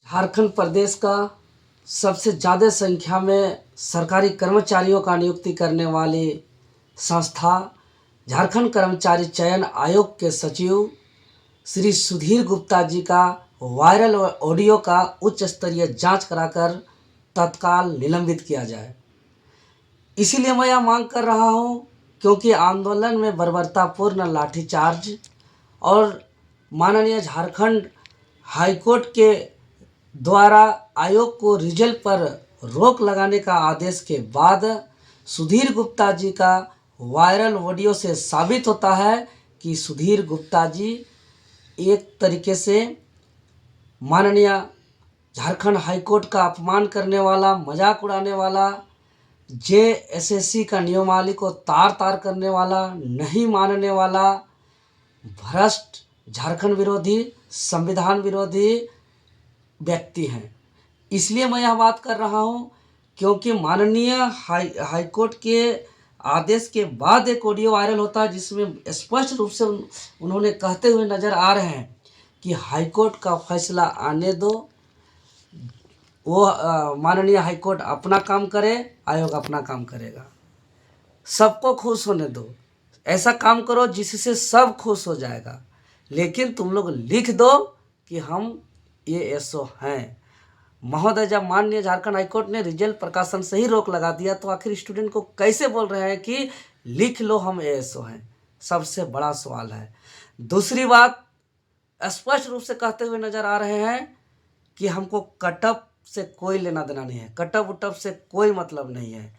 झारखंड प्रदेश का सबसे ज़्यादा संख्या में सरकारी कर्मचारियों का नियुक्ति करने वाली संस्था झारखंड कर्मचारी चयन आयोग के सचिव श्री सुधीर गुप्ता जी का वायरल ऑडियो का उच्च स्तरीय जांच कराकर तत्काल निलंबित किया जाए। इसीलिए मैं यह मांग कर रहा हूं, क्योंकि आंदोलन में बर्बरतापूर्ण लाठीचार्ज और माननीय झारखंड हाईकोर्ट के द्वारा आयोग को रिजल्ट पर रोक लगाने का आदेश के बाद सुधीर गुप्ता जी का वायरल ऑडियो से साबित होता है कि सुधीर गुप्ता जी एक तरीके से माननीय झारखंड हाईकोर्ट का अपमान करने वाला, मजाक उड़ाने वाला, जेएसएससी का नियमावली को तार तार करने वाला, नहीं मानने वाला, भ्रष्ट, झारखंड विरोधी, संविधान विरोधी व्यक्ति हैं। इसलिए मैं यह बात कर रहा हूं, क्योंकि माननीय हाईकोर्ट के आदेश के बाद एक ऑडियो वायरल होता है जिसमें स्पष्ट रूप से उन्होंने कहते हुए नज़र आ रहे हैं कि हाईकोर्ट का फैसला आने दो, वो माननीय हाईकोर्ट अपना काम करे, आयोग अपना काम करेगा, सबको खुश होने दो, ऐसा काम करो जिससे सब खुश हो जाएगा। लेकिन तुम लोग लिख दो कि हम ये एसओ हैं। महोदय, जब माननीय झारखंड हाईकोर्ट ने रिजल्ट प्रकाशन से ही रोक लगा दिया तो आखिर स्टूडेंट को कैसे बोल रहे हैं कि लिख लो हम एसओ हैं? सबसे बड़ा सवाल है। दूसरी बात, स्पष्ट रूप से कहते हुए नजर आ रहे हैं कि हमको कटअप से कोई लेना देना नहीं है, कटअप उटअप से कोई मतलब नहीं है,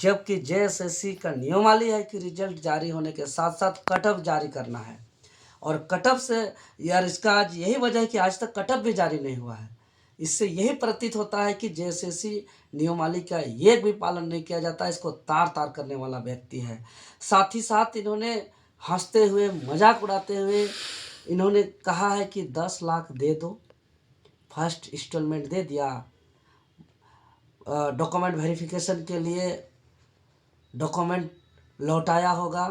जबकि जेएसएससी का नियमावली है कि रिजल्ट जारी होने के साथ साथ कटअप जारी करना है। और कटअप से यार, इसका आज यही वजह है कि आज तक कटअप भी जारी नहीं हुआ है। इससे यही प्रतीत होता है कि जेएसएससी नियमावली का एक भी पालन नहीं किया जाता, इसको तार तार करने वाला व्यक्ति है। साथ ही साथ इन्होंने हंसते हुए, मजाक उड़ाते हुए इन्होंने कहा है कि 10 लाख दे दो, फर्स्ट इंस्टॉलमेंट दे दिया, डॉक्यूमेंट वेरिफिकेशन के लिए डॉक्यूमेंट लौटाया होगा,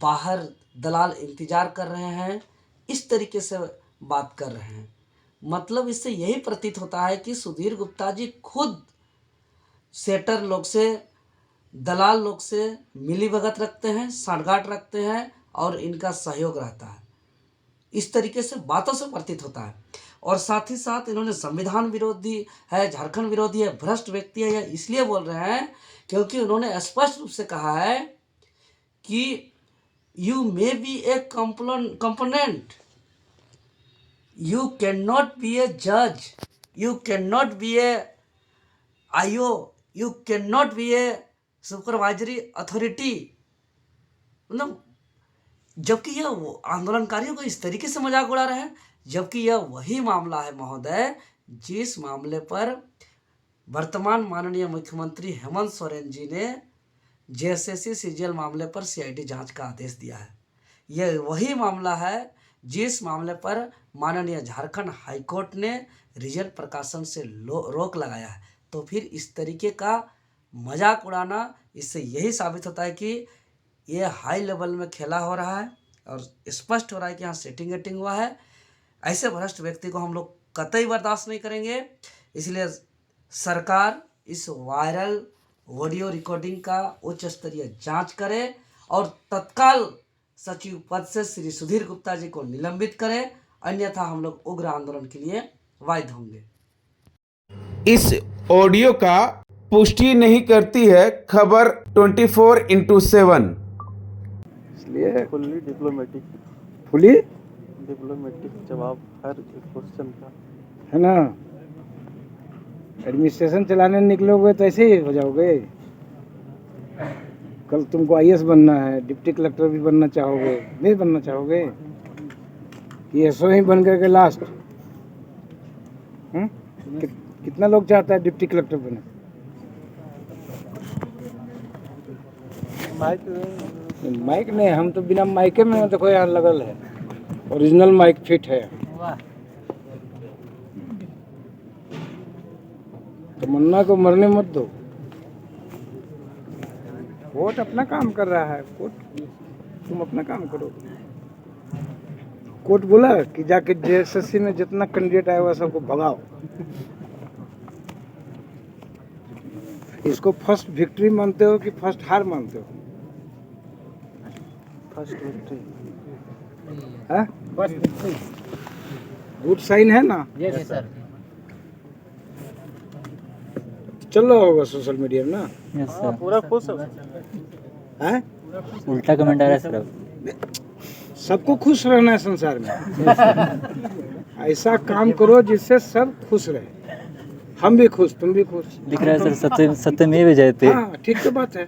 बाहर दलाल इंतज़ार कर रहे हैं, इस तरीके से बात कर रहे हैं। मतलब इससे यही प्रतीत होता है कि सुधीर गुप्ता जी खुद सेटर लोग से, दलाल लोग से मिलीभगत रखते हैं, सांठगांठ रखते हैं और इनका सहयोग रहता है। इस तरीके से बातों से प्रतीत होता है। और साथ ही साथ इन्होंने संविधान विरोधी है, झारखंड विरोधी है, भ्रष्ट व्यक्ति है, यह इसलिए बोल रहे हैं क्योंकि उन्होंने स्पष्ट रूप से कहा है कि you may be A component, you cannot be a judge, you cannot be a IO, you cannot be a supervisory authority। मतलब जबकि यह आंदोलनकारियों को इस तरीके से मजाक उड़ा रहे हैं, जबकि यह वही मामला है महोदय जिस मामले पर वर्तमान माननीय मुख्यमंत्री हेमंत सोरेन जी ने जेएसएससी सीजीएल मामले पर सीआईडी जांच का आदेश दिया है। यह वही मामला है जिस मामले पर माननीय झारखंड हाईकोर्ट ने रिजल्ट प्रकाशन से रोक लगाया है। तो फिर इस तरीके का मजाक उड़ाना, इससे यही साबित होता है कि ये हाई लेवल में खेला हो रहा है और स्पष्ट हो रहा है कि यहाँ सेटिंग वेटिंग हुआ है। ऐसे भ्रष्ट व्यक्ति को हम लोग कतई बर्दाश्त नहीं करेंगे। इसलिए सरकार इस वायरल ऑडियो रिकॉर्डिंग का उच्च स्तरीय जांच करे और तत्काल सचिव पद से श्री सुधीर गुप्ता जी को निलंबित करे, अन्यथा हम लोग उग्र आंदोलन के लिए वाइद होंगे। इस ऑडियो का पुष्टि नहीं करती है खबर 24/7। इसलिए फुली डिप्लोमेटिक जवाब हर क्वेश्चन का है ना। एडमिनिस्ट्रेशन चलाने निकलोगे तो ऐसे ही हो जाओगे। कल तुमको आईएएस बनना है, डिप्टी कलेक्टर भी बनना चाहोगे, नहीं बनना चाहोगे? ये एसओ ही बन करके लास्ट। कितना लोग चाहता है डिप्टी कलेक्टर बने? माइक नहीं, हम तो बिना माइके में देखो यहाँ लगल है, ओरिजिनल माइक फिट है। तमन्ना को मरने मत दो। कोर्ट अपना काम कर रहा है, कोर्ट तुम अपना काम करो। कोर्ट बोला कि जाके जेएसएससी में जितना कैंडिडेट आया हुआ सबको भगाओ। इसको फर्स्ट विक्ट्री मानते हो कि फर्स्ट हार मानते हो? First victory. हाँ? गुड साइन है ना? Yes sir. चल रहा होगा सोशल मीडिया में ना? यस हाँ, पूरा खुश है। है? उल्टा कमेंट आ रहा है सर। सबको खुश रहना है संसार में। ऐसा काम करो जिससे सब खुश रहे, हम भी खुश, तुम भी खुश। लिख रहा है सर, सत्य सत्यमेव जयते। हाँ ठीक तो बात है।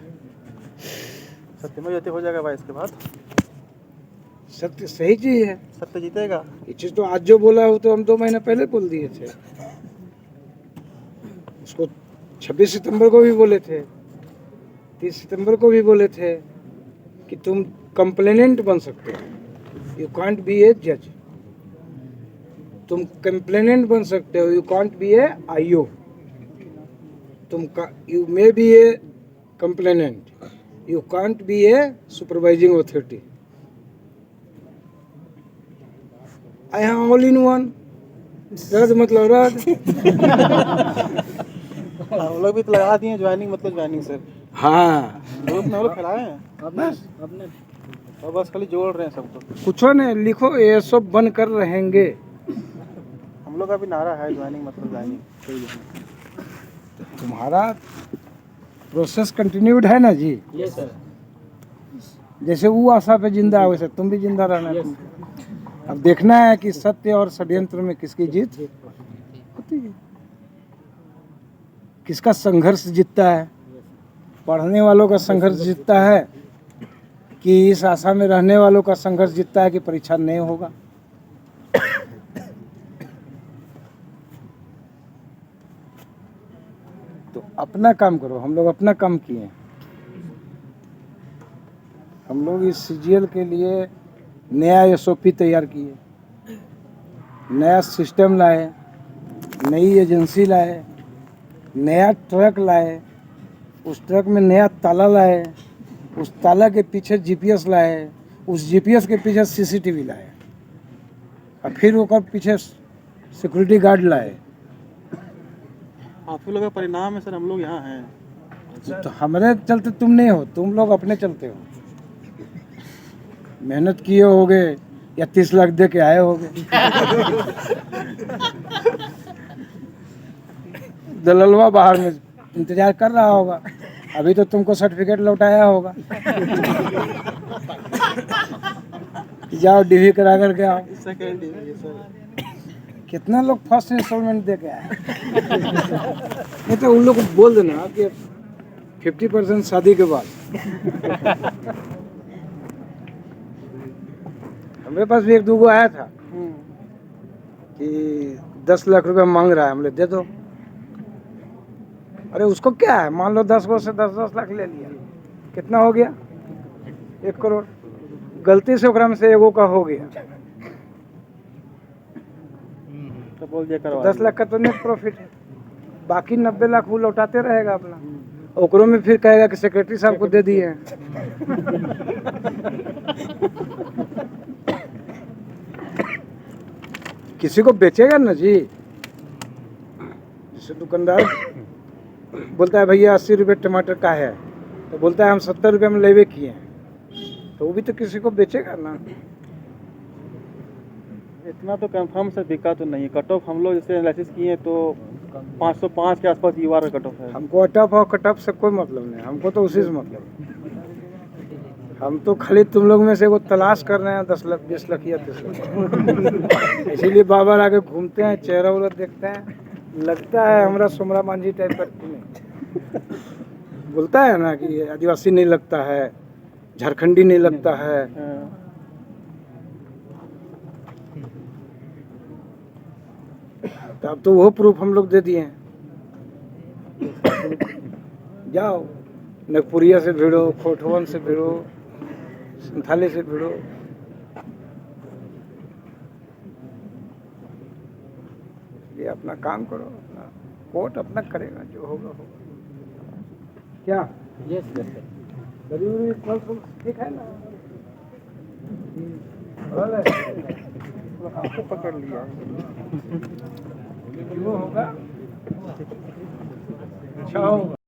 सत्यमेव जयते हो जाएगा भाई इसके बाद। सत्य सही चीज है। सत्य जीतेगा। ये चीज तो आज जो बोला हो तो हम 2 महीने पहले बोल दिए थे। उसको 26 सितंबर को भी बोले थे, 30 सितंबर को भी बोले थे कि तुम कंप्लेनेंट बन सकते हो, यू कांट बी ए जज। तुम कंप्लेनेंट बन सकते हो, you can't be A IO. You may be A complainant, you can't be A supervising authority. I am all in one. रद्द मतलब रद्द। हम लोग भी तो लगा दिए ज्वाइनिंग मतलब ज्वाइनिंग सर। हाँ ग्रुप में हम लोग फैलाए हैं बस और बस खाली जोड़ रहे हैं सबको। कुछ नहीं लिखो, ये सब बन कर रहेंगे। हम लोग का भी नारा है ज्वाइनिंग मतलब ज्वाइनिंग। तुम्हारा प्रोसेस कंटिन्यूड है ना जी? Yes sir. जैसे वो आशा पे जिंदा है वैसे तुम भी जिंदा रहना। अब देखना है कि सत्य और षड्यंत्र में किसकी जीत होती है, किसका संघर्ष जीतता है। पढ़ने वालों का संघर्ष जीतता है कि इस आशा में रहने वालों का संघर्ष जीतता है कि परीक्षा नहीं होगा। तो अपना काम करो। हम लोग अपना काम किए। हम लोग इस सीजीएल के लिए नया एसओपी तैयार किए, नया सिस्टम लाए, नई एजेंसी लाए, नया ट्रक लाए, उस ट्रक में नया ताला लाए, उस ताला के पीछे जीपीएस लाए, उस जीपीएस के पीछे सीसीटीवी लाए, और फिर ओकर पीछे सिक्योरिटी गार्ड लाए। आप ही लोग का परिणाम है सर, हम लोग यहाँ हैं। तो हमारे चलते तुम नहीं हो, तुम लोग अपने चलते हो। मेहनत किए होगे या 30 लाख दे के आए होगे। दललवा बाहर में इंतजार कर रहा होगा, अभी तो तुमको सर्टिफिकेट लौटाया होगा। जाओ डीवी करा करके आओ। Second sir. कितना लोग फर्स्ट इंस्टॉलमेंट दे के आए। नहीं तो उन लोग को बोल देना कि 50% शादी के बाद। हमारे पास भी 1-2 आया था कि 10 लाख रुपए मांग रहा है, हमने दे दो। अरे उसको क्या है, मान लो 10 गो से 10-10 लाख ले लिया, कितना हो गया? 1 करोड़। गलती से ओकरा में से एगो का हो गया तो बोल दिया करो 10 लाख का तो नेट प्रॉफिट है। बाकी 90 लाख वो लौटाते रहेगा अपना। ओकरों में फिर कहेगा कि सेक्रेटरी साहब को दे दिए हैं। किसी को बेचेगा ना जी। जैसे दुकानदार बोलता है भैया 80 रुपये टमाटर का है, तो बोलता है हम 70 रुपये में लेवे किए हैं, तो वो भी तो किसी को बेचेगा ना। इतना तो कंफर्म से बिका तो नहीं। कट ऑफ हम लोग जैसे एनालिसिस किए तो 505 के आसपास यूआर का कट ऑफ है। हमको अटप और कटअप से कोई मतलब नहीं, हमको तो उसी से मतलब है। हम तो खाली तुम लोग में से वो तलाश कर रहे हैं 10 लाख 20 लाख या 30 लाख। इसीलिए बाबर आगे घूमते हैं, चेहरा उहरा देखते हैं, लगता है हमारा सोमरा मांझी टाइप का नहीं। बोलता है ना कि आदिवासी नहीं लगता है, झारखंडी नहीं लगता है। तो अब तो वो प्रूफ हम लोग दे दिए हैं। जाओ नगपुरिया से भिड़ो, खोटवन से भिड़ो, संथाली से भिड़ो। ये अपना काम करो, अपना कोर्ट अपना करेगा, जो होगा होगा। क्या यस सर। गरीबी फल फूल ठीक है ना? पकड़ लिया जो होगा अच्छा होगा।